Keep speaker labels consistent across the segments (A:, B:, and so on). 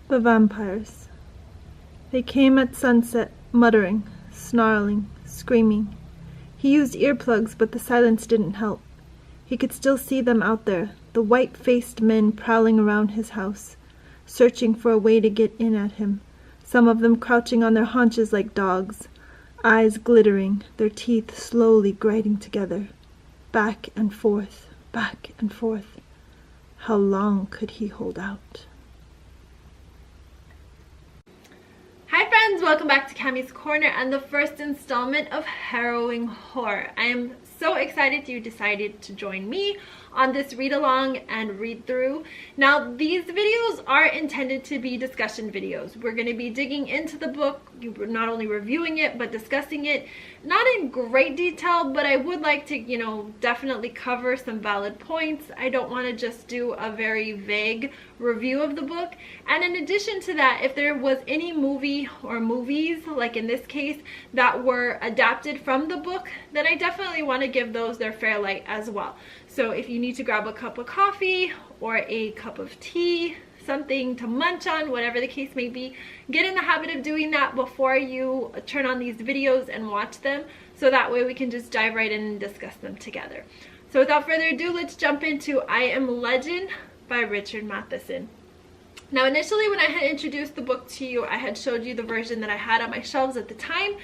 A: The vampires. They came at sunset, muttering, snarling, screaming. He used earplugs, but the silence didn't help. He could still see them out there, the white-faced men prowling around his house, searching for a way to get in at him, some of them crouching on their haunches like dogs, eyes glittering, their teeth slowly grinding together. Back and forth, back and forth. How long could he hold out?
B: Hi friends, welcome back to Cammy's Corner and the first installment of Harrowing Horror. I am so excited you decided to join me on this read along and read through. Now these videos are intended to be discussion videos. We're going to be digging into the book, not only reviewing it but discussing it, not in great detail, but I would like to, definitely cover some valid points. I don't want to just do a very vague review of the book. And in addition to that, if there was any movie or movies, like in this case, that were adapted from the book, then I definitely want to give those their fair light as well. So if you need to grab a cup of coffee or a cup of tea, something to munch on, whatever the case may be, get in the habit of doing that before you turn on these videos and watch them, so that way we can just dive right in and discuss them together. So without further ado, let's jump into I Am Legend by Richard Matheson. Now initially when I had introduced the book to you, I had showed you the version that I had on my shelves at the time.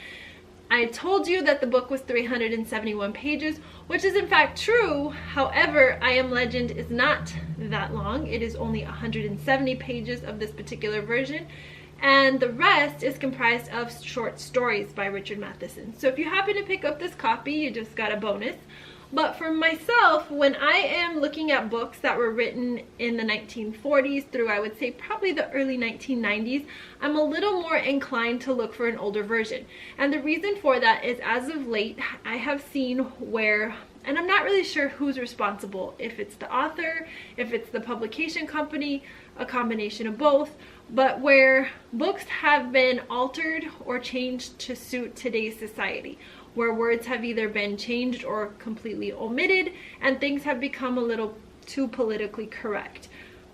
B: I told you that the book was 371 pages, which is in fact true. However, I Am Legend is not that long. It is only 170 pages of this particular version, and the rest is comprised of short stories by Richard Matheson. So if you happen to pick up this copy, you just got a bonus. But for myself, when I am looking at books that were written in the 1940s through, I would say, probably the early 1990s, I'm a little more inclined to look for an older version. And the reason for that is, as of late, I have seen where, and I'm not really sure who's responsible, if it's the author, if it's the publication company, a combination of both, but where books have been altered or changed to suit today's society, where words have either been changed or completely omitted, and things have become a little too politically correct.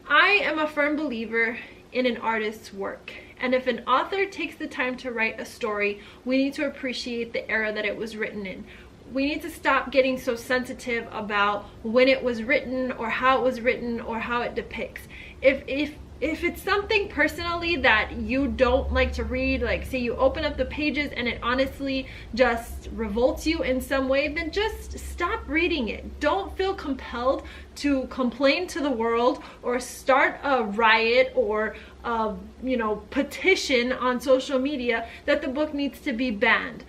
B: I am a firm believer in an artist's work, and if an author takes the time to write a story, we need to appreciate the era that it was written in. We need to stop getting so sensitive about when it was written or how it was written or how it depicts. If it's something personally that you don't like to read, like say you open up the pages and it honestly just revolts you in some way, then just stop reading it. Don't feel compelled to complain to the world or start a riot or a, petition on social media that the book needs to be banned.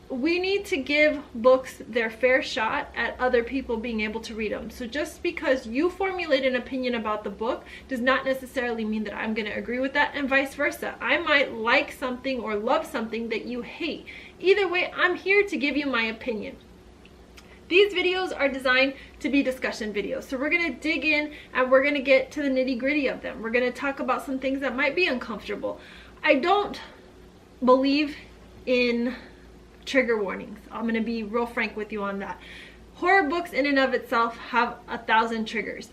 B: We need to give books their fair shot at other people being able to read them. So just because you formulate an opinion about the book does not necessarily mean that I'm going to agree with that, and vice versa. I might like something or love something that you hate. Either way, I'm here to give you my opinion. These videos are designed to be discussion videos. So we're going to dig in and we're going to get to the nitty-gritty of them. We're going to talk about some things that might be uncomfortable. I don't believe in trigger warnings. I'm going to be real frank with you on that. Horror books in and of itself have 1,000 triggers.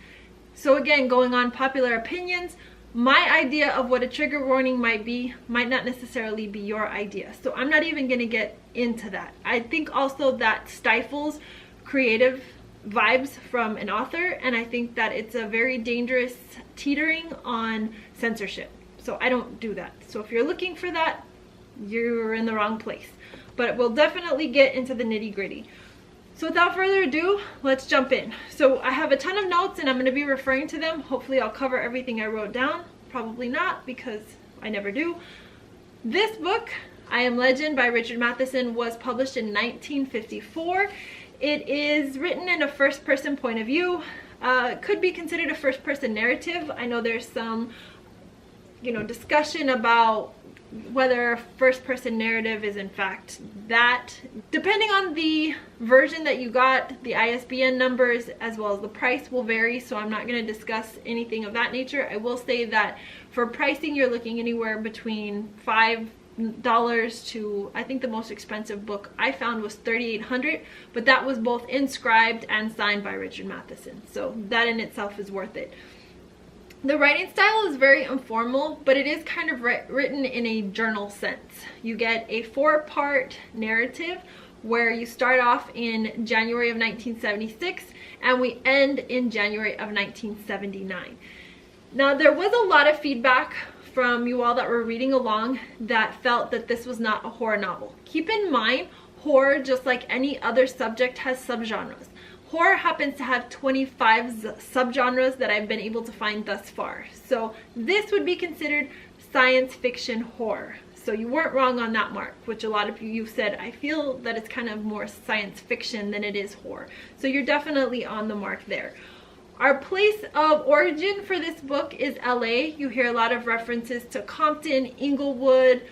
B: So again, going on popular opinions, my idea of what a trigger warning might be might not necessarily be your idea. So I'm not even going to get into that. I think also that stifles creative vibes from an author, and I think that it's a very dangerous teetering on censorship. So I don't do that. So if you're looking for that, you're in the wrong place. But we'll definitely get into the nitty-gritty. So without further ado, let's jump in. So I have a ton of notes and I'm going to be referring to them. Hopefully I'll cover everything I wrote down. Probably not, because I never do. This book, I Am Legend by Richard Matheson, was published in 1954. It is written in a first-person point of view. Could be considered a first-person narrative. I know there's some, discussion about whether first-person narrative is in fact that. Depending on the version that you got, the ISBN numbers as well as the price will vary, so I'm not going to discuss anything of that nature. I will say that for pricing, you're looking anywhere between $5 to, I think the most expensive book I found was $3,800, but that was both inscribed and signed by Richard Matheson, so that in itself is worth it. The writing style is very informal, but it is kind of written in a journal sense. You get a 4-part narrative where you start off in January of 1976 and we end in January of 1979. Now, there was a lot of feedback from you all that were reading along that felt that this was not a horror novel. Keep in mind, horror, just like any other subject, has subgenres. Horror happens to have 25 subgenres that I've been able to find thus far. So this would be considered science fiction horror. So you weren't wrong on that mark, which a lot of you said, I feel that it's kind of more science fiction than it is horror. So you're definitely on the mark there. Our place of origin for this book is LA. You hear a lot of references to Compton, Inglewood,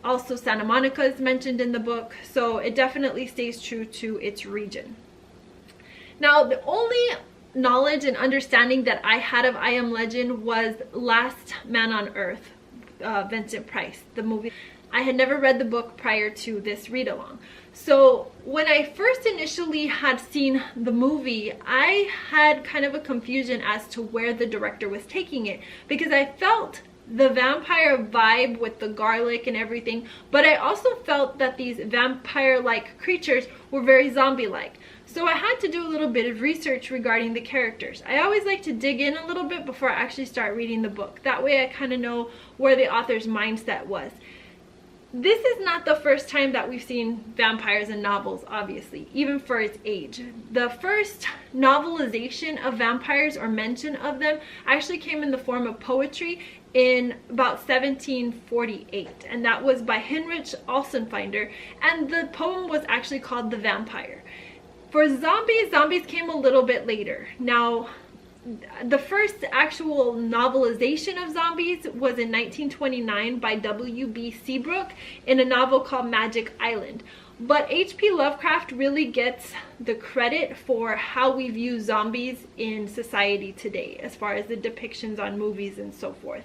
B: also Santa Monica is mentioned in the book. So it definitely stays true to its region. Now, the only knowledge and understanding that I had of I Am Legend was Last Man on Earth, Vincent Price, the movie. I had never read the book prior to this read-along. So when I first initially had seen the movie, I had kind of a confusion as to where the director was taking it, because I felt the vampire vibe with the garlic and everything, but I also felt that these vampire-like creatures were very zombie-like. So I had to do a little bit of research regarding the characters. I always like to dig in a little bit before I actually start reading the book. That way I kind of know where the author's mindset was. This is not the first time that we've seen vampires in novels, obviously, even for its age. The first novelization of vampires or mention of them actually came in the form of poetry in about 1748, and that was by Heinrich Alsenfinder, and the poem was actually called The Vampire. For zombies came a little bit later. Now, the first actual novelization of zombies was in 1929 by W.B. Seabrook in a novel called Magic Island. But H.P. Lovecraft really gets the credit for how we view zombies in society today, as far as the depictions on movies and so forth.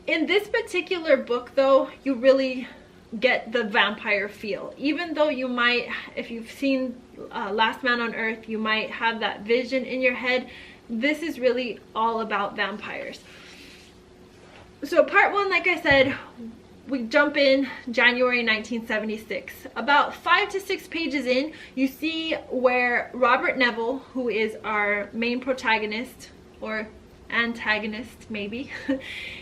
B: In this particular book, though, you really get the vampire feel. Even though you might, if you've seen Last Man on Earth, you might have that vision in your head. This is really all about vampires. So part 1, like I said, we jump in January 1976. About 5 to 6 pages in, you see where Robert Neville, who is our main protagonist, or antagonist maybe,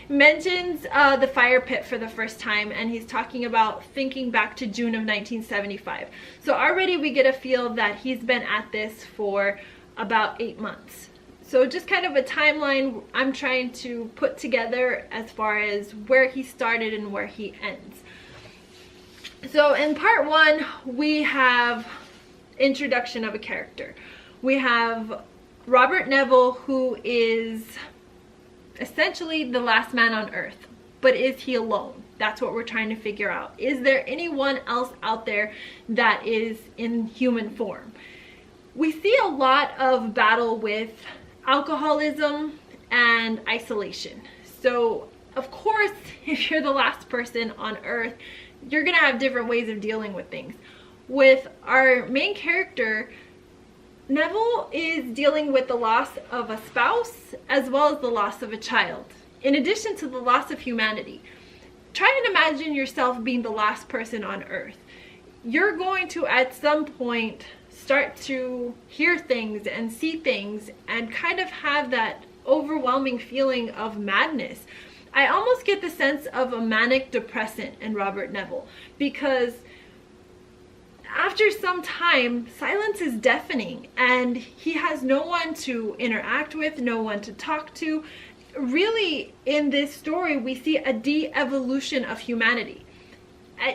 B: mentions the fire pit for the first time, and he's talking about thinking back to June of 1975. So already we get a feel that he's been at this for about 8 months. So just kind of a timeline I'm trying to put together as far as where he started and where he ends. So in part 1, we have introduction of a character. We have Robert Neville, who is essentially the last man on Earth. But is he alone? That's what we're trying to figure out. Is there anyone else out there that is in human form? We see a lot of battle with alcoholism and isolation. So, of course, if you're the last person on Earth, you're gonna have different ways of dealing with things. With our main character, Neville is dealing with the loss of a spouse as well as the loss of a child, in addition to the loss of humanity. Try and imagine yourself being the last person on Earth. You're going to, at some point, start to hear things and see things and kind of have that overwhelming feeling of madness. I almost get the sense of a manic depressant in Robert Neville, because after some time, silence is deafening and he has no one to interact with, no one to talk to. Really, in this story, we see a de-evolution of humanity.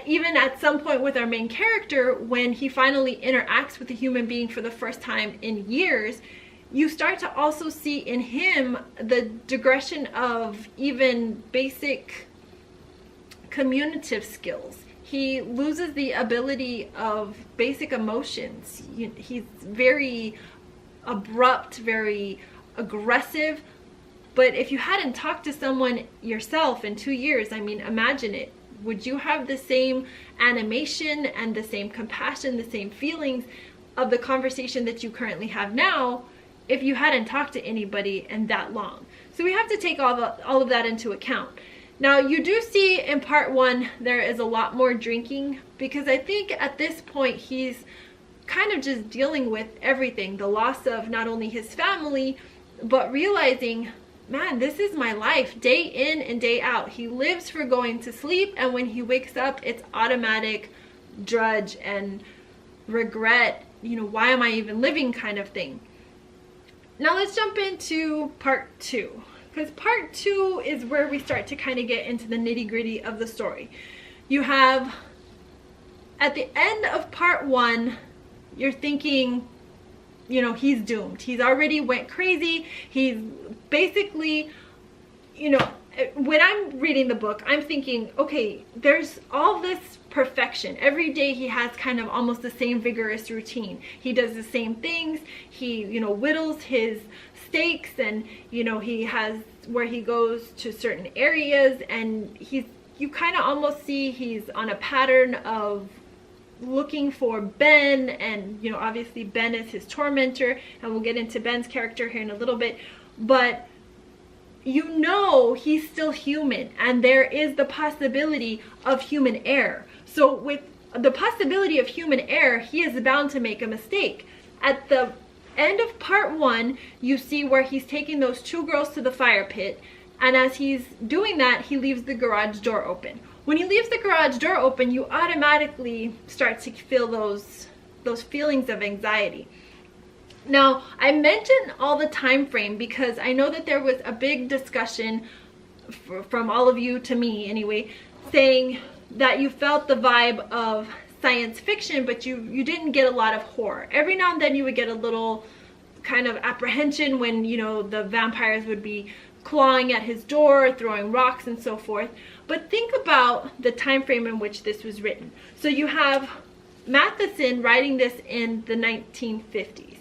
B: Even at some point with our main character, when he finally interacts with a human being for the first time in years, you start to also see in him the digression of even basic communicative skills. He loses the ability of basic emotions. He's very abrupt, very aggressive. But if you hadn't talked to someone yourself in 2 years, I mean, imagine it. Would you have the same animation and the same compassion, the same feelings of the conversation that you currently have now if you hadn't talked to anybody in that long? So we have to take all of that into account. Now, you do see in part 1 there is a lot more drinking, because I think at this point he's kind of just dealing with everything, the loss of not only his family, but realizing, man, this is my life day in and day out. He lives for going to sleep, and when he wakes up, it's automatic drudge and regret, why am I even living kind of thing. Now let's jump into part 2, because part 2 is where we start to kind of get into the nitty-gritty of the story. You have, at the end of part 1, you're thinking, he's doomed. He's already went crazy. He's basically, when I'm reading the book, I'm thinking, okay, there's all this perfection. Every day he has kind of almost the same vigorous routine. He does the same things. He, whittles his steaks, and, he has where he goes to certain areas, and you kind of almost see he's on a pattern of looking for Ben, and obviously Ben is his tormentor, and we'll get into Ben's character here in a little bit, but he's still human, and there is the possibility of human error. So with the possibility of human error, he is bound to make a mistake. At the end of part 1, you see where he's taking those 2 girls to the fire pit, and as he's doing that, he leaves the garage door open. When he leaves the garage door open, you automatically start to feel those feelings of anxiety. Now, I mentioned all the time frame because I know that there was a big discussion from all of you to me anyway, saying that you felt the vibe of science fiction, but you didn't get a lot of horror. Every now and then you would get a little kind of apprehension when, the vampires would be clawing at his door, throwing rocks and so forth. But think about the time frame in which this was written. So you have Matheson writing this in the 1950s.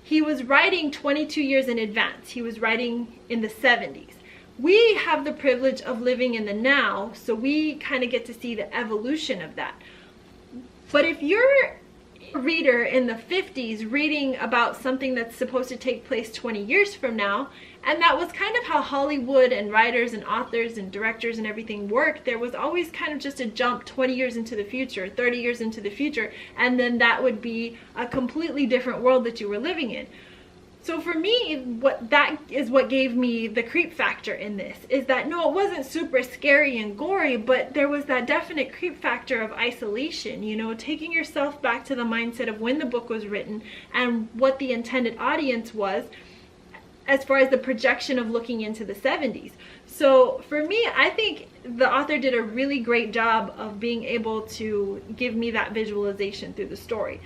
B: He was writing 22 years in advance. He was writing in the 70s. We have the privilege of living in the now, so we kind of get to see the evolution of that. But if you're a reader in the 50s reading about something that's supposed to take place 20 years from now, and that was kind of how Hollywood and writers and authors and directors and everything worked, there was always kind of just a jump 20 years into the future, 30 years into the future, and then that would be a completely different world that you were living in. So for me, that is what gave me the creep factor in this, is that no, it wasn't super scary and gory, but there was that definite creep factor of isolation, taking yourself back to the mindset of when the book was written and what the intended audience was as far as the projection of looking into the 70s. So for me, I think the author did a really great job of being able to give me that visualization through the story.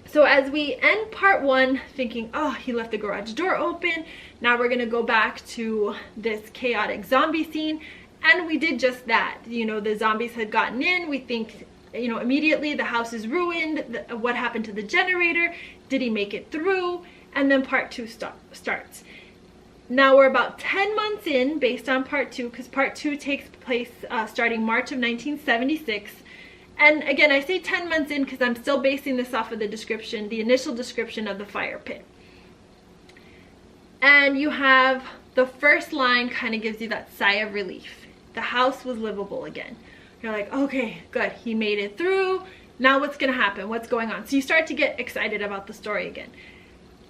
B: So as we end part 1 thinking, oh, he left the garage door open, now we're gonna go back to this chaotic zombie scene, and we did just that. The zombies had gotten in. We think, immediately the house is ruined. What happened to the generator? Did he make it through? And then part 2 starts. Now we're about 10 months in based on part 2, because part 2 takes place starting March of 1976. And again, I say 10 months in because I'm still basing this off of the description, the initial description of the fire pit. And you have the first line kind of gives you that sigh of relief. The house was livable again. You're like, okay, good. He made it through. Now what's going to happen? What's going on? So you start to get excited about the story again.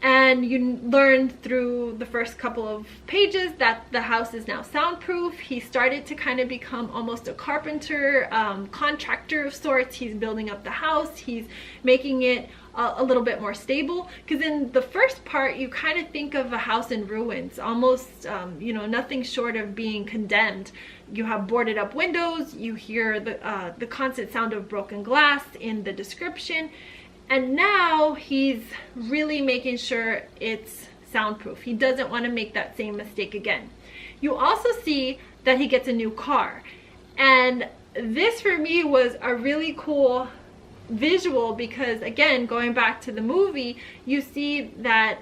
B: And you learn through the first couple of pages that the house is now soundproof. He started to kind of become almost a carpenter, contractor of sorts. He's building up the house. He's making it a little bit more stable. Because in the first part, you kind of think of a house in ruins, almost, nothing short of being condemned. You have boarded up windows. You hear the constant sound of broken glass in the description. And now he's really making sure it's soundproof. He doesn't want to make that same mistake again. You also see that he gets a new car. And this for me was a really cool visual because, again, going back to the movie, you see that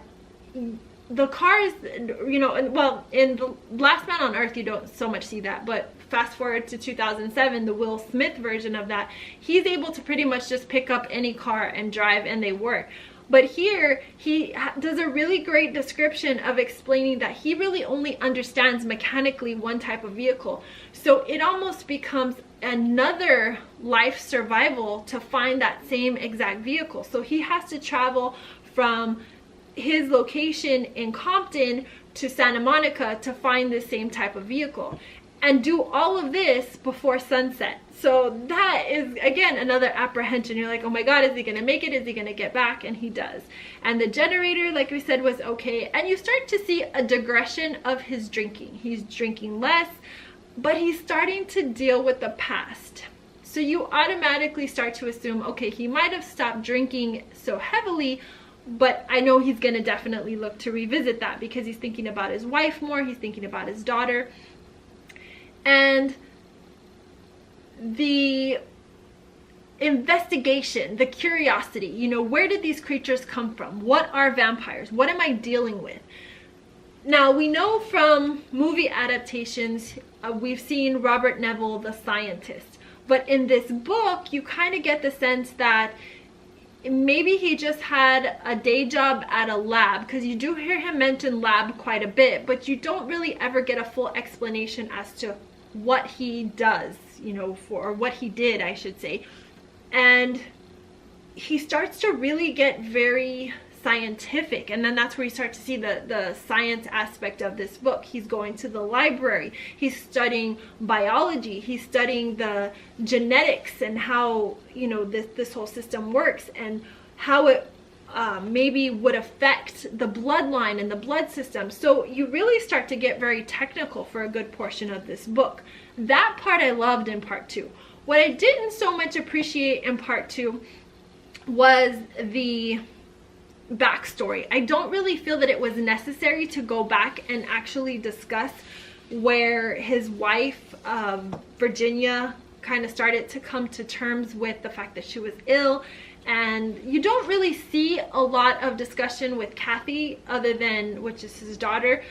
B: the cars, well, in The Last Man on Earth, you don't so much see that, but fast forward to 2007, the Will Smith version of that, he's able to pretty much just pick up any car and drive, and they work. But here he does a really great description of explaining that he really only understands mechanically one type of vehicle. So it almost becomes another life survival to find that same exact vehicle. So he has to travel from his location in Compton to Santa Monica to find the same type of vehicle, and do all of this before sunset. So that is, again, another apprehension. You're like, oh my God, is he gonna make it? Is he gonna get back? And he does. And the generator, like we said, was okay. And you start to see a digression of his drinking. He's drinking less, but he's starting to deal with the past. So you automatically start to assume, okay, he might have stopped drinking so heavily, but I know he's gonna definitely look to revisit that because he's thinking about his wife more, he's thinking about his daughter. And the investigation, the curiosity, you know, where did these creatures come from? What are vampires? What am I dealing with? Now, we know from movie adaptations, we've seen Robert Neville, the scientist. But in this book, you kind of get the sense that maybe he just had a day job at a lab, because you do hear him mention lab quite a bit, but you don't really ever get a full explanation as to what he does, you know, or what he did, I should say. And he starts to really get very scientific, and then that's where you start to see the science aspect of this book. He's going to the library, he's studying biology, he's studying the genetics and how, you know, this whole system works, and how it maybe would affect the bloodline and the blood system. So you really start to get very technical for a good portion of this book. That part I loved in part 2. What I didn't so much appreciate in part 2 was the backstory. I don't really feel that it was necessary to go back and actually discuss where his wife, Virginia, kind of started to come to terms with the fact that she was ill. And you don't really see a lot of discussion with Kathy, other than, which is his daughter,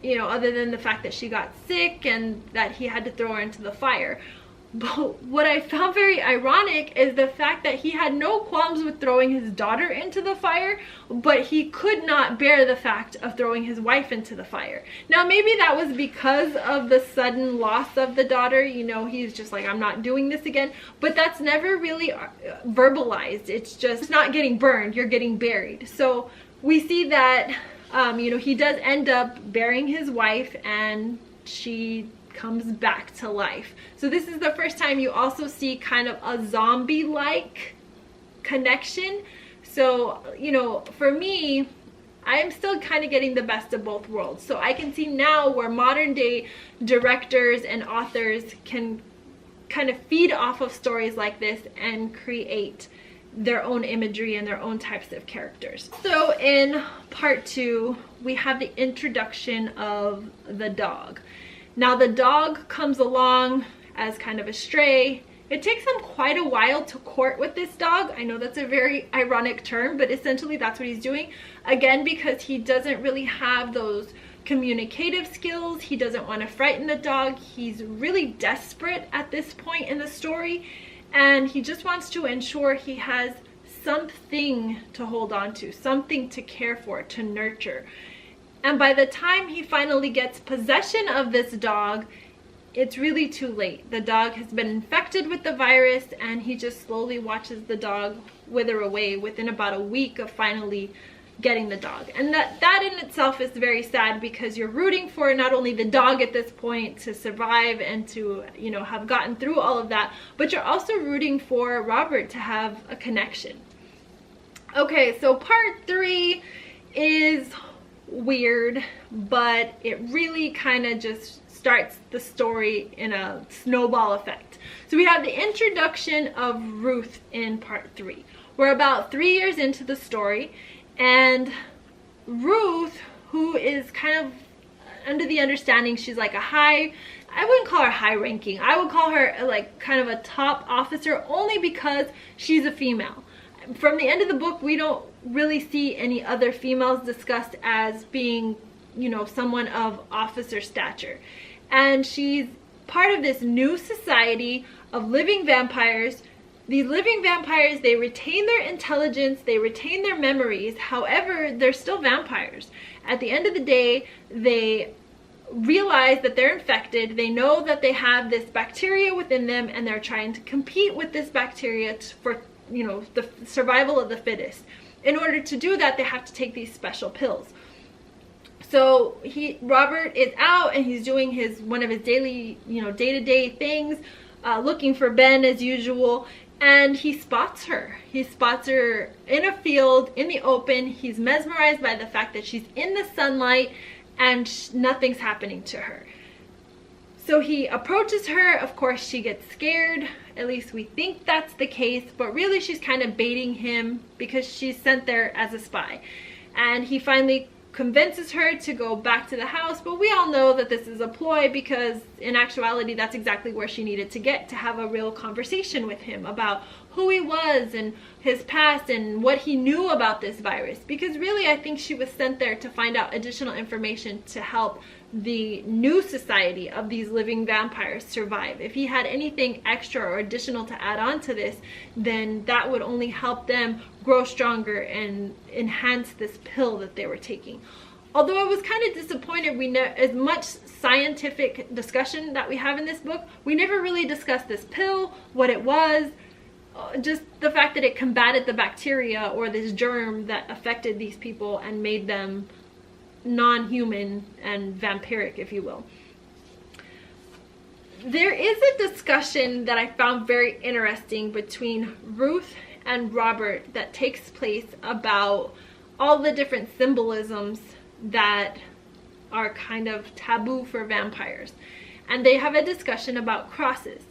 B: you know, other than the fact that she got sick and that he had to throw her into the fire. But what I found very ironic is the fact that he had no qualms with throwing his daughter into the fire, but he could not bear the fact of throwing his wife into the fire. Now, maybe that was because of the sudden loss of the daughter. You know, he's just like, I'm not doing this again. But that's never really verbalized. It's just not getting burned, you're getting buried. So we see that, you know, he does end up burying his wife, and she comes back to life. So this is the first time you also see kind of a zombie-like connection. So, you know, for me, I am still kind of getting the best of both worlds. So I can see now where modern day directors and authors can kind of feed off of stories like this and create their own imagery and their own types of characters. So in part 2, we have the introduction of the dog. Now the dog comes along as kind of a stray. It takes him quite a while to court with this dog. I know that's a very ironic term, but essentially that's what he's doing. Again, because he doesn't really have those communicative skills. He doesn't want to frighten the dog. He's really desperate at this point in the story, and he just wants to ensure he has something to hold on to, something to care for, to nurture. And by the time he finally gets possession of this dog, it's really too late. The dog has been infected with the virus, and he just slowly watches the dog wither away within about a week of finally getting the dog. And that in itself is very sad, because you're rooting for not only the dog at this point to survive and to, you know, have gotten through all of that, but you're also rooting for Robert to have a connection. Okay, so part 3 is weird, but it really kind of just starts the story in a snowball effect. So we have the introduction of Ruth in part 3. We're about 3 years into the story, and Ruth, who is kind of under the understanding she's like I wouldn't call her high ranking, I would call her like kind of a top officer, only because she's a female. From the end of the book, we don't really see any other females discussed as being, you know, someone of officer stature. And she's part of this new society of living vampires These living vampires, they retain their intelligence, they retain their memories. However, they're still vampires. At the end of the day, they realize that they're infected. They know that they have this bacteria within them, and they're trying to compete with this bacteria for, you know, the survival of the fittest. In order to do that, they have to take these special pills. So Robert is out and he's doing one of his daily, you know, day-to-day things, looking for Ben as usual, and he spots her. He spots her in a field, in the open. He's mesmerized by the fact that she's in the sunlight and nothing's happening to her. So he approaches her. Of course, she gets scared. At least we think that's the case, but really she's kind of baiting him because she's sent there as a spy. And he finally convinces her to go back to the house, but we all know that this is a ploy, because in actuality that's exactly where she needed to get to have a real conversation with him about who he was and his past and what he knew about this virus. Because really, I think she was sent there to find out additional information to help the new society of these living vampires survive. If he had anything extra or additional to add on to this, then that would only help them grow stronger and enhance this pill that they were taking. Although I was kind of disappointed, we know as much scientific discussion that we have in this book, we never really discussed this pill, what it was, just the fact that it combated the bacteria or this germ that affected these people and made them non-human and vampiric, if you will. There is a discussion that I found very interesting between Ruth and Robert that takes place about all the different symbolisms that are kind of taboo for vampires. And they have a discussion about crosses.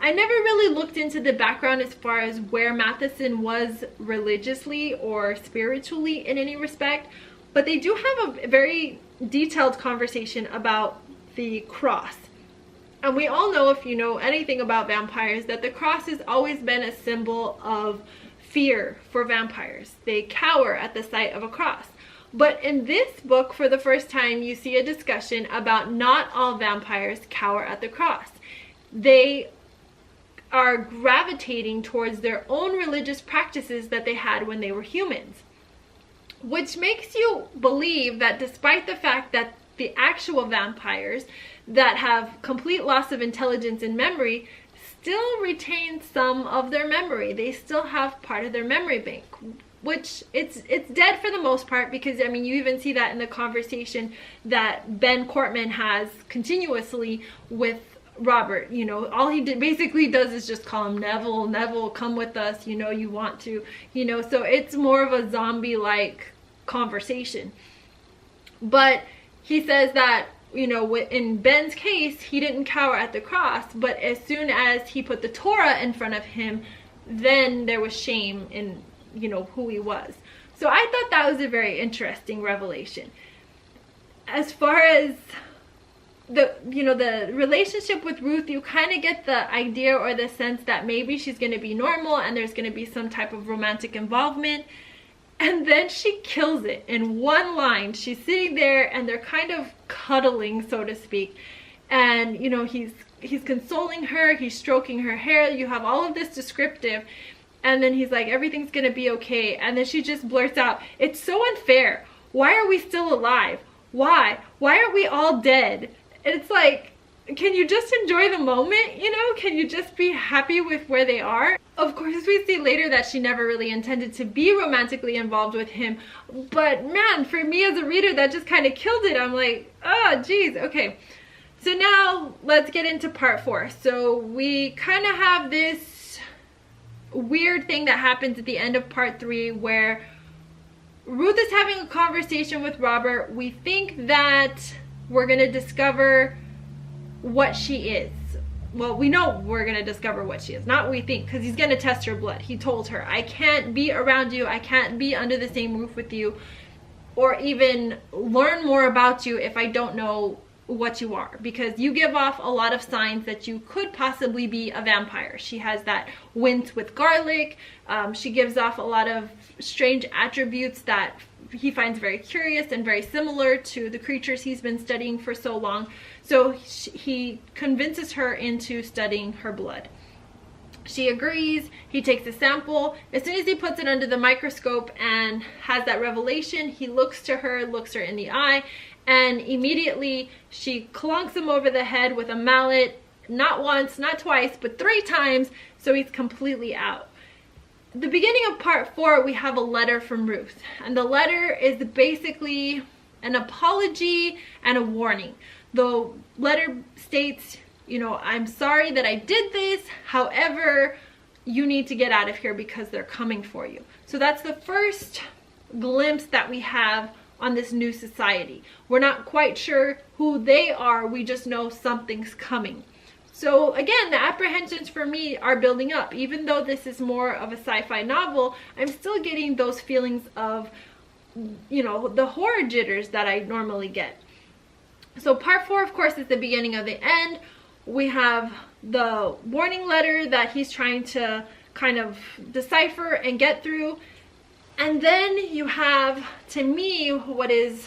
B: I never really looked into the background as far as where Matheson was religiously or spiritually in any respect, but they do have a very detailed conversation about the cross. And we all know, if you know anything about vampires, that the cross has always been a symbol of fear for vampires. They cower at the sight of a cross. But in this book, for the first time, you see a discussion about not all vampires cower at the cross. They are gravitating towards their own religious practices that they had when they were humans. Which makes you believe that despite the fact that the actual vampires that have complete loss of intelligence and memory still retain some of their memory. They still have part of their memory bank, which it's dead for the most part, because I mean, you even see that in the conversation that Ben Cortman has continuously with Robert. You know, all he basically does is just call him Neville, come with us, you know, you want to, you know, so it's more of a zombie-like conversation. But he says that, you know, in Ben's case, he didn't cower at the cross, but as soon as he put the Torah in front of him, then there was shame in, you know, who he was. So I thought that was a very interesting revelation. As far as the, you know, the relationship with Ruth, you kind of get the idea or the sense that maybe she's going to be normal and there's going to be some type of romantic involvement. And then she kills it in one line. She's sitting there and they're kind of cuddling, so to speak. And, you know, he's consoling her, he's stroking her hair. You have all of this descriptive. And then he's like, everything's going to be okay. And then she just blurts out, it's so unfair. Why are we still alive? Why? Why aren't we all dead? And it's like, can you just enjoy the moment, you know? Can you just be happy with where they are? Of course, we see later that she never really intended to be romantically involved with him. But man, for me as a reader, that just kind of killed it. I'm like, oh, geez, okay. So now let's get into part 4. So we kind of have this weird thing that happens at the end of part 3 where Ruth is having a conversation with Robert. We think that we're going to discover what she is. Well, we know we're going to discover what she is. Not we think, because he's going to test her blood. He told her, I can't be around you. I can't be under the same roof with you or even learn more about you if I don't know what you are, because you give off a lot of signs that you could possibly be a vampire. She has that wince with garlic. She gives off a lot of strange attributes that he finds very curious and very similar to the creatures he's been studying for so long. So he convinces her into studying her blood. She agrees. He takes a sample. As soon as he puts it under the microscope and has that revelation, he looks her in the eye, and immediately she clunks him over the head with a mallet, not once, not twice, but 3 times, so he's completely out. At the beginning of part 4, we have a letter from Ruth, and the letter is basically an apology and a warning. The letter states, you know, I'm sorry that I did this. However, you need to get out of here because they're coming for you. So that's the first glimpse that we have on this new society. We're not quite sure who they are. We just know something's coming. So again, the apprehensions for me are building up. Even though this is more of a sci-fi novel, I'm still getting those feelings of, you know, the horror jitters that I normally get. So part 4, of course, is the beginning of the end. We have the warning letter that he's trying to kind of decipher and get through. And then you have, to me, what is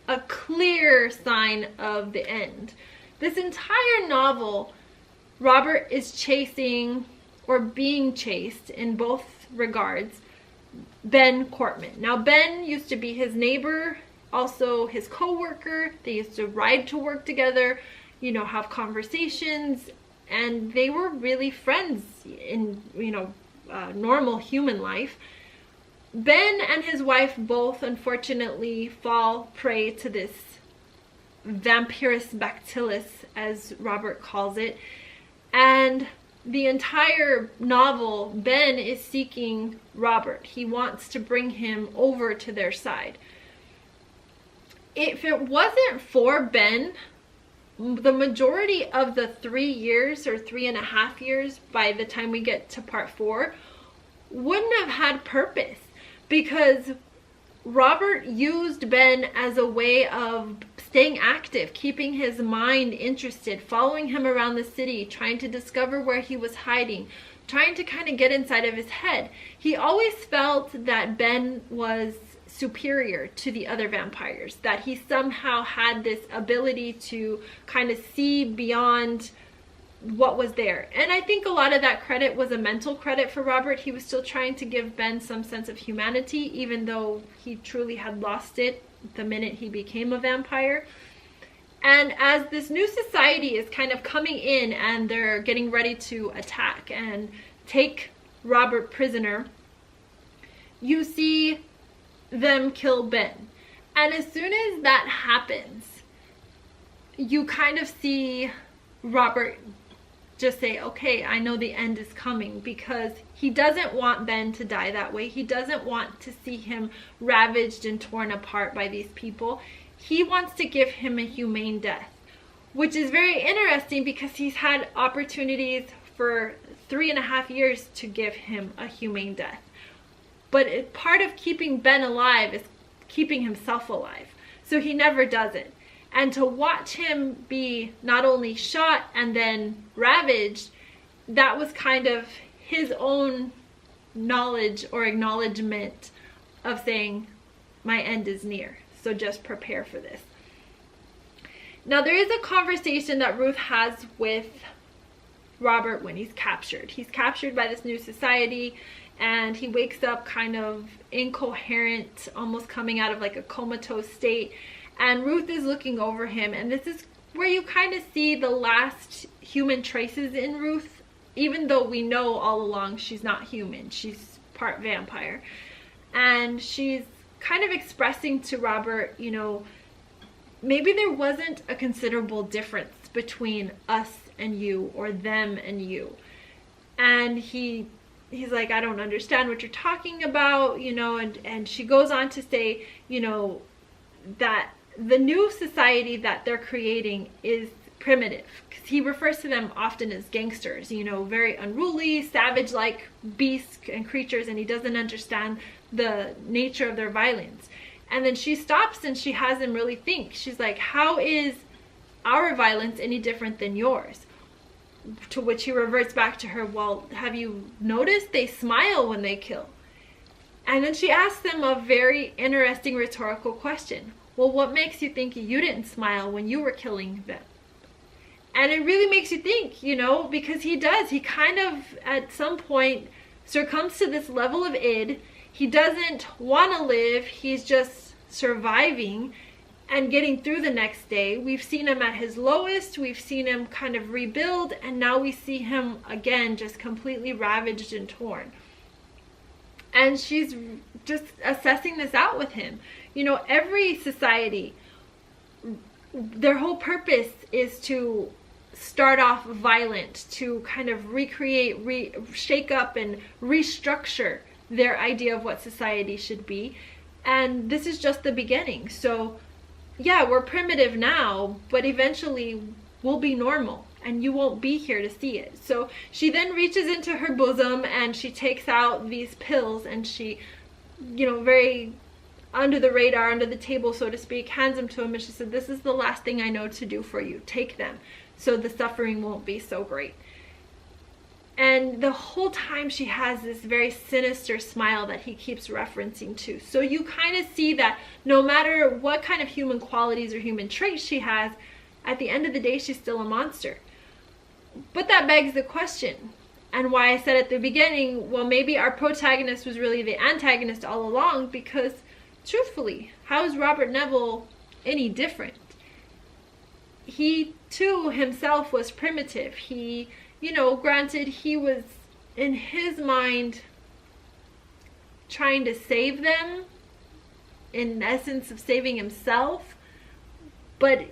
B: a clear sign of the end. This entire novel, Robert is chasing, or being chased in both regards, Ben Cortman. Now, Ben used to be his neighbor, also his co-worker. They used to ride to work together, you know, have conversations, and they were really friends in, you know, normal human life. Ben and his wife both unfortunately fall prey to this vampirus bacillus, as Robert calls it, and the entire novel, Ben is seeking Robert. He wants to bring him over to their side. If it wasn't for Ben, the majority of the 3 years or 3.5 years by the time we get to part 4 wouldn't have had purpose, because Robert used Ben as a way of staying active, keeping his mind interested, following him around the city, trying to discover where he was hiding, trying to kind of get inside of his head. He always felt that Ben was superior to the other vampires, that he somehow had this ability to kind of see beyond what was there. And I think a lot of that credit was a mental credit for Robert. He was still trying to give Ben some sense of humanity, even though he truly had lost it the minute he became a vampire. And as this new society is kind of coming in and they're getting ready to attack and take Robert prisoner, you see them kill Ben. And as soon as that happens, you kind of see Robert just say, okay, I know the end is coming, because he doesn't want Ben to die that way. He doesn't want to see him ravaged and torn apart by these people. He wants to give him a humane death, which is very interesting because he's had opportunities for 3.5 years to give him a humane death. But part of keeping Ben alive is keeping himself alive. So he never does it. And to watch him be not only shot and then ravaged, that was kind of his own knowledge or acknowledgement of saying, my end is near, so just prepare for this. Now, there is a conversation that Ruth has with Robert when he's captured. He's captured by this new society, and he wakes up kind of incoherent, almost coming out of like a comatose state. And Ruth is looking over him, and this is where you kind of see the last human traces in Ruth, even though we know all along she's not human. She's part vampire. And she's kind of expressing to Robert, you know, maybe there wasn't a considerable difference between us and you, or them and you. And he's like, I don't understand what you're talking about, you know, and she goes on to say, you know, that the new society that they're creating is primitive, because he refers to them often as gangsters, you know, very unruly, savage-like beasts and creatures, and he doesn't understand the nature of their violence. And then she stops and she has him really think. She's like, how is our violence any different than yours? To which he reverts back to her, well, have you noticed they smile when they kill? And then she asks him a very interesting rhetorical question. Well, what makes you think you didn't smile when you were killing them? And it really makes you think, you know, because he kind of at some point succumbs to this level of id. He doesn't want to live. He's just surviving and getting through the next day. We've seen him at his lowest. We've seen him kind of rebuild. And now we see him again just completely ravaged and torn. And she's just assessing this out with him. You know, every society, their whole purpose is to start off violent, to kind of recreate, shake up and restructure their idea of what society should be. And this is just the beginning. So yeah, we're primitive now, but eventually we'll be normal and you won't be here to see it. So she then reaches into her bosom and she takes out these pills and she, you know, very under the radar, under the table, so to speak, hands them to him, and she said, "This is the last thing I know to do for you. Take them so the suffering won't be so great." And the whole time she has this very sinister smile that he keeps referencing to. So you kind of see that no matter what kind of human qualities or human traits she has, at the end of the day, she's still a monster. But that begs the question, and why I said at the beginning, well, maybe our protagonist was really the antagonist all along, because truthfully, how is Robert Neville any different? He too himself was primitive. He, you know, granted, he was in his mind trying to save them, in essence of saving himself, but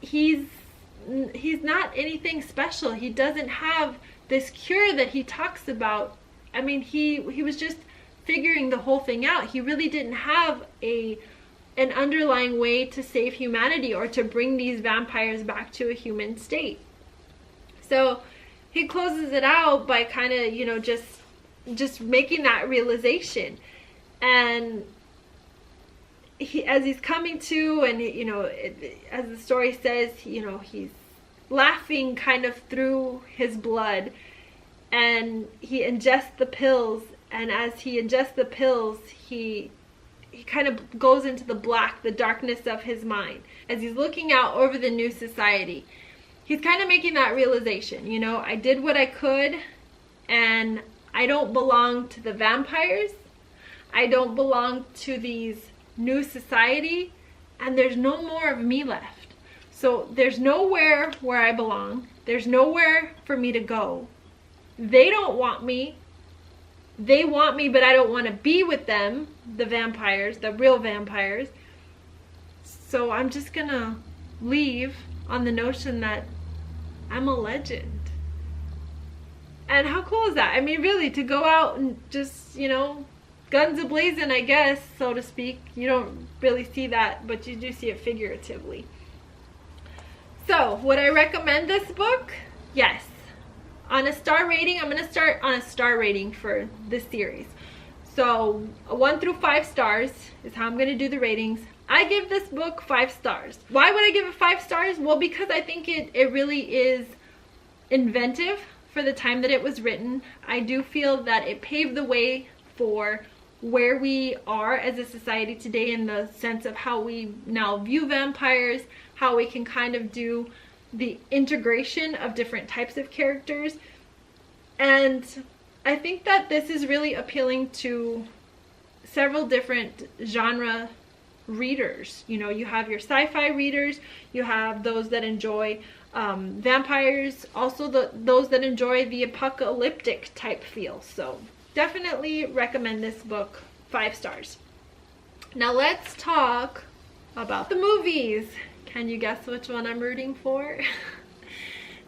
B: he's not anything special. He doesn't have this cure that he talks about. I mean, he was just figuring the whole thing out. He really didn't have an underlying way to save humanity or to bring these vampires back to a human state. So he closes it out by kind of, you know, just making that realization. And as he's coming to, and, you know, as the story says, you know, he's laughing kind of through his blood, and he ingests the pills. And as he ingests the pills, he kind of goes into the black, the darkness of his mind. As he's looking out over the new society, he's kind of making that realization, you know, I did what I could, and I don't belong to the vampires. I don't belong to these new society, and there's no more of me left. So there's nowhere where I belong. There's nowhere for me to go. They don't want me. They want me, but I don't want to be with them, the vampires, the real vampires. So I'm just gonna leave on the notion that I'm a legend. And how cool is that? I mean, really, to go out and just, you know, guns a-blazing, I guess, so to speak. You don't really see that, but you do see it figuratively. So, would I recommend this book? Yes. On a star rating, I'm going to start on a star rating for this series. So, 1 through 5 stars is how I'm going to do the ratings. I give this book 5 stars. Why would I give it 5 stars? Well, because I think it really is inventive for the time that it was written. I do feel that it paved the way for where we are as a society today, in the sense of how we now view vampires, how we can kind of do the integration of different types of characters. And I think that this is really appealing to several different genre readers. You know, you have your sci-fi readers, you have those that enjoy vampires, also those that enjoy the apocalyptic type feel. So definitely recommend this book, 5 stars. Now let's talk about the movies. Can you guess which one I'm rooting for?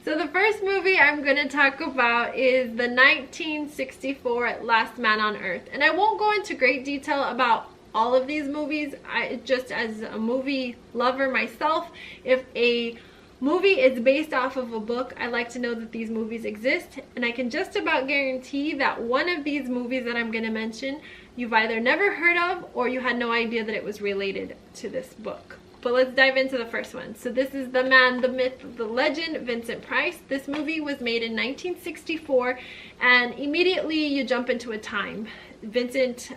B: So the first movie I'm going to talk about is the 1964 Last Man on Earth. And I won't go into great detail about all of these movies. Just as a movie lover myself, if a movie is based off of a book, I like to know that these movies exist. And I can just about guarantee that one of these movies that I'm going to mention, you've either never heard of or you had no idea that it was related to this book. But let's dive into the first one. So this is the man, the myth, the legend, Vincent Price. This movie was made in 1964, and immediately you jump into a time. Vincent,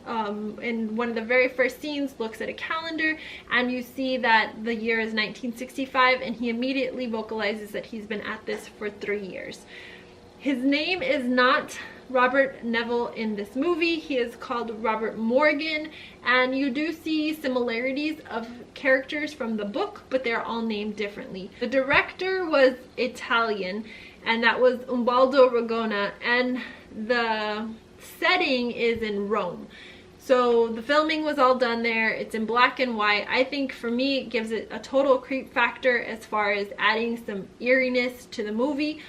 B: in one of the very first scenes, looks at a calendar, and you see that the year is 1965, and he immediately vocalizes that he's been at this for 3 years. His name is not Robert Neville in this movie. He is called Robert Morgan, and you do see similarities of characters from the book, but they're all named differently. The director was Italian, and that was Ubaldo Ragona, and the setting is in Rome. So the filming was all done there. It's in black and white. I think for me it gives it a total creep factor as far as adding some eeriness to the movie.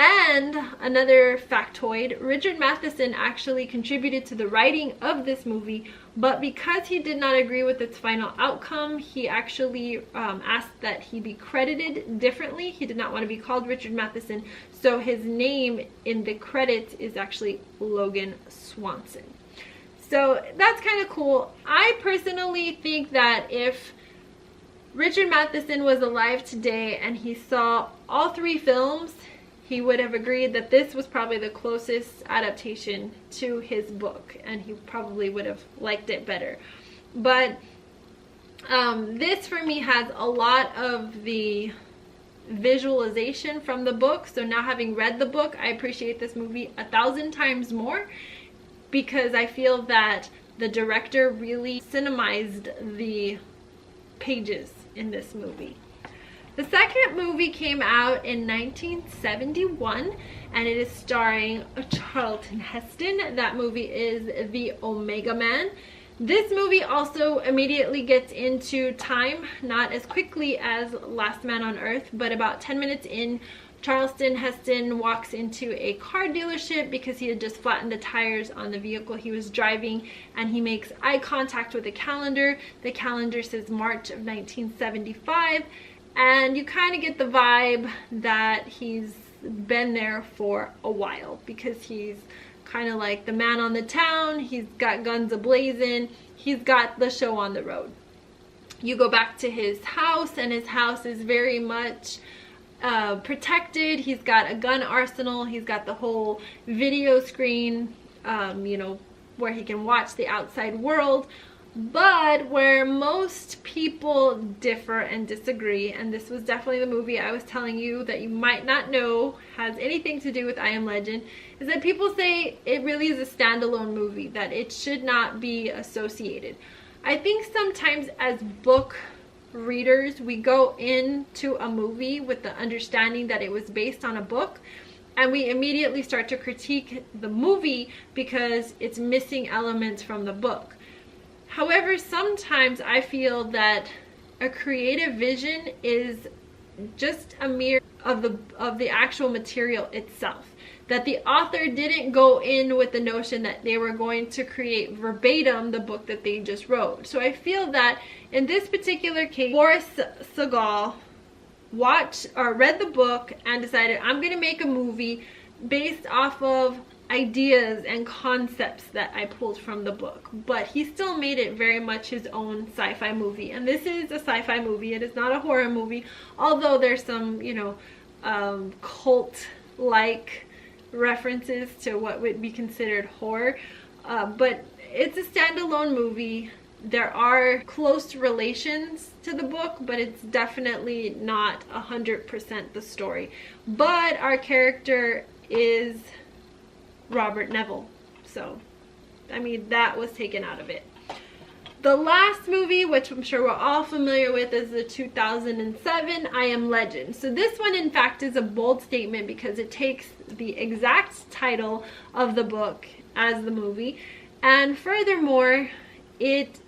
B: And another factoid, Richard Matheson actually contributed to the writing of this movie, but because he did not agree with its final outcome, he actually asked that he be credited differently. He did not want to be called Richard Matheson, so his name in the credits is actually Logan Swanson. So that's kind of cool. I personally think that if Richard Matheson was alive today and he saw all 3 films, he would have agreed that this was probably the closest adaptation to his book, and he probably would have liked it better. But this for me has a lot of the visualization from the book, so now having read the book, I appreciate this movie 1,000 times more, because I feel that the director really cinemized the pages in this movie. The second movie came out in 1971, and it is starring Charlton Heston. That movie is The Omega Man. This movie also immediately gets into time, not as quickly as Last Man on Earth, but about 10 minutes in, Charlton Heston walks into a car dealership because he had just flattened the tires on the vehicle he was driving, and he makes eye contact with a calendar. The calendar says March of 1975. And you kind of get the vibe that he's been there for a while, because he's kind of like the man on the town. He's got guns a-blazing. He's got the show on the road. You go back to his house, and his house is very much protected. He's got a gun arsenal. He's got the whole video screen, you know, where he can watch the outside world. But where most people differ and disagree, and this was definitely the movie I was telling you that you might not know has anything to do with I Am Legend, is that people say it really is a standalone movie, that it should not be associated. I think sometimes as book readers, we go into a movie with the understanding that it was based on a book, and we immediately start to critique the movie because it's missing elements from the book. However, sometimes I feel that a creative vision is just a mirror of the actual material itself. That the author didn't go in with the notion that they were going to create verbatim the book that they just wrote. So I feel that in this particular case, Boris Sagal read the book and decided, I'm going to make a movie based off of ideas and concepts that I pulled from the book, but he still made it very much his own sci-fi movie. And this is a sci-fi movie. It is not a horror movie, although there's some, you know, cult-like references to what would be considered horror, but it's a standalone movie. There are close relations to the book, but it's definitely not 100% the story. But our character is Robert Neville, so I mean that was taken out of it. The last movie, which I'm sure we're all familiar with, is the 2007 I Am Legend. So this one in fact is a bold statement because it takes the exact title of the book as the movie, and furthermore it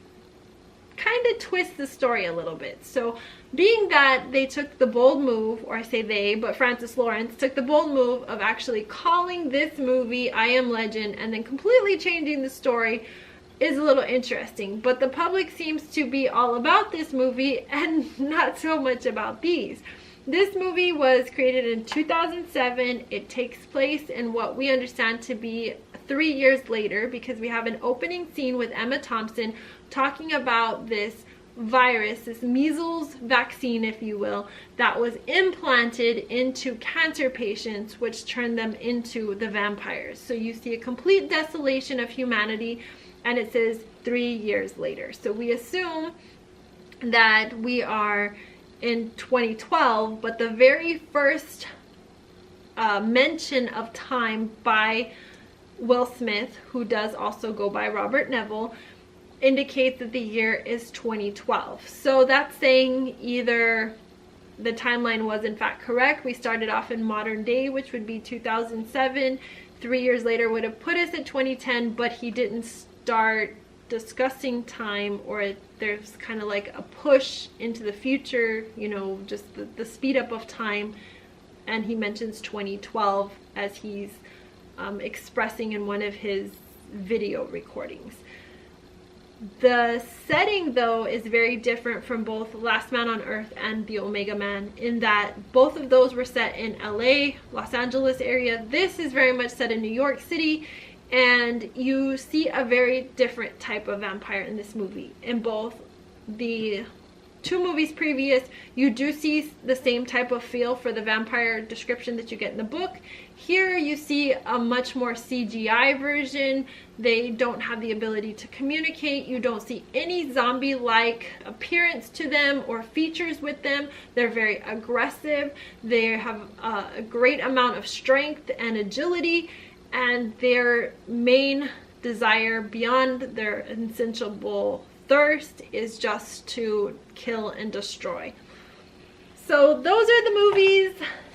B: kind of twists the story a little bit. So being that they took the bold move, or I say they, but Francis Lawrence took the bold move of actually calling this movie I Am Legend and then completely changing the story, is a little interesting. But the public seems to be all about this movie and not so much about these. This movie was created in 2007. It takes place in what we understand to be 3 years later, because we have an opening scene with Emma Thompson talking about this virus, this measles vaccine, if you will, that was implanted into cancer patients, which turned them into the vampires. So you see a complete desolation of humanity, and it says 3 years later. So we assume that we are in 2012, but the very first mention of time by Will Smith, who does also go by Robert Neville, indicates that the year is 2012. So that's saying either the timeline was in fact correct, we started off in modern day, which would be 2007, 3 years later would have put us at 2010, but he didn't start discussing time, or there's kind of like a push into the future, you know, just the speed up of time, and he mentions 2012 as he's expressing in one of his video recordings. The setting, though, is very different from both Last Man on Earth and The Omega Man, in that both of those were set in LA, Los Angeles area. This is very much set in New York City, and you see a very different type of vampire in this movie. In both the 2 movies previous, you do see the same type of feel for the vampire description that you get in the book. Here you see a much more CGI version. They don't have the ability to communicate. You don't see any zombie-like appearance to them or features with them. They're very aggressive. They have a great amount of strength and agility, and their main desire beyond their insatiable thirst is just to kill and destroy. So those are the movies.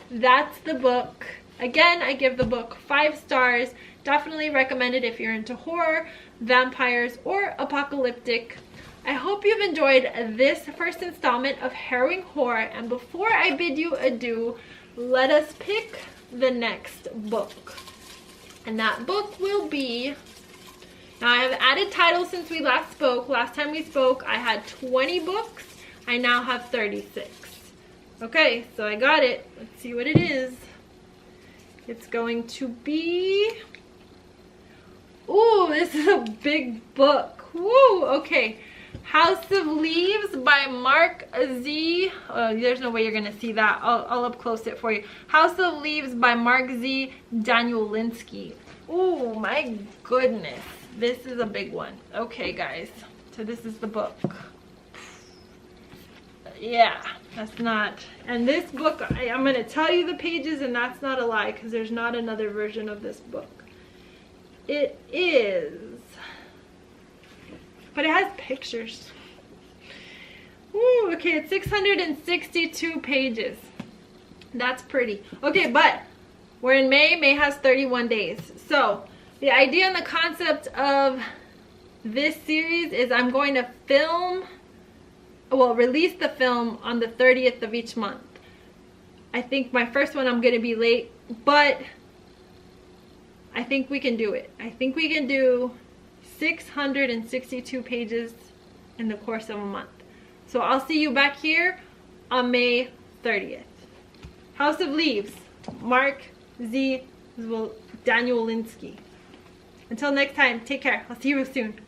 B: That's the book. Again, I give the book 5 stars. Definitely recommend it if you're into horror, vampires, or apocalyptic. I hope you've enjoyed this first installment of Harrowing Horror, and before I bid you adieu, let us pick the next book. And that book will be... Now, I have added titles since we last spoke. Last time we spoke, I had 20 books. I now have 36. Okay, so I got it. Let's see what it is. It's going to be... Ooh, this is a big book. Woo, okay. House of Leaves by Mark Z. There's no way you're going to see that. I'll up close it for you. House of Leaves by Mark Z. Danielewski. Ooh, my goodness. This is a big one. Okay, guys. So this is the book. Yeah, that's not... And this book, I'm going to tell you the pages, and that's not a lie, because there's not another version of this book. It is... But it has pictures. Ooh, okay, it's 662 pages. That's pretty. Okay, but we're in May. May has 31 days. So... the idea and the concept of this series is I'm going to release the film on the 30th of each month. I think my first one I'm going to be late, but I think we can do it. I think we can do 662 pages in the course of a month. So I'll see you back here on May 30th. House of Leaves, Mark Z. Danielewski. Until next time, take care. I'll see you soon.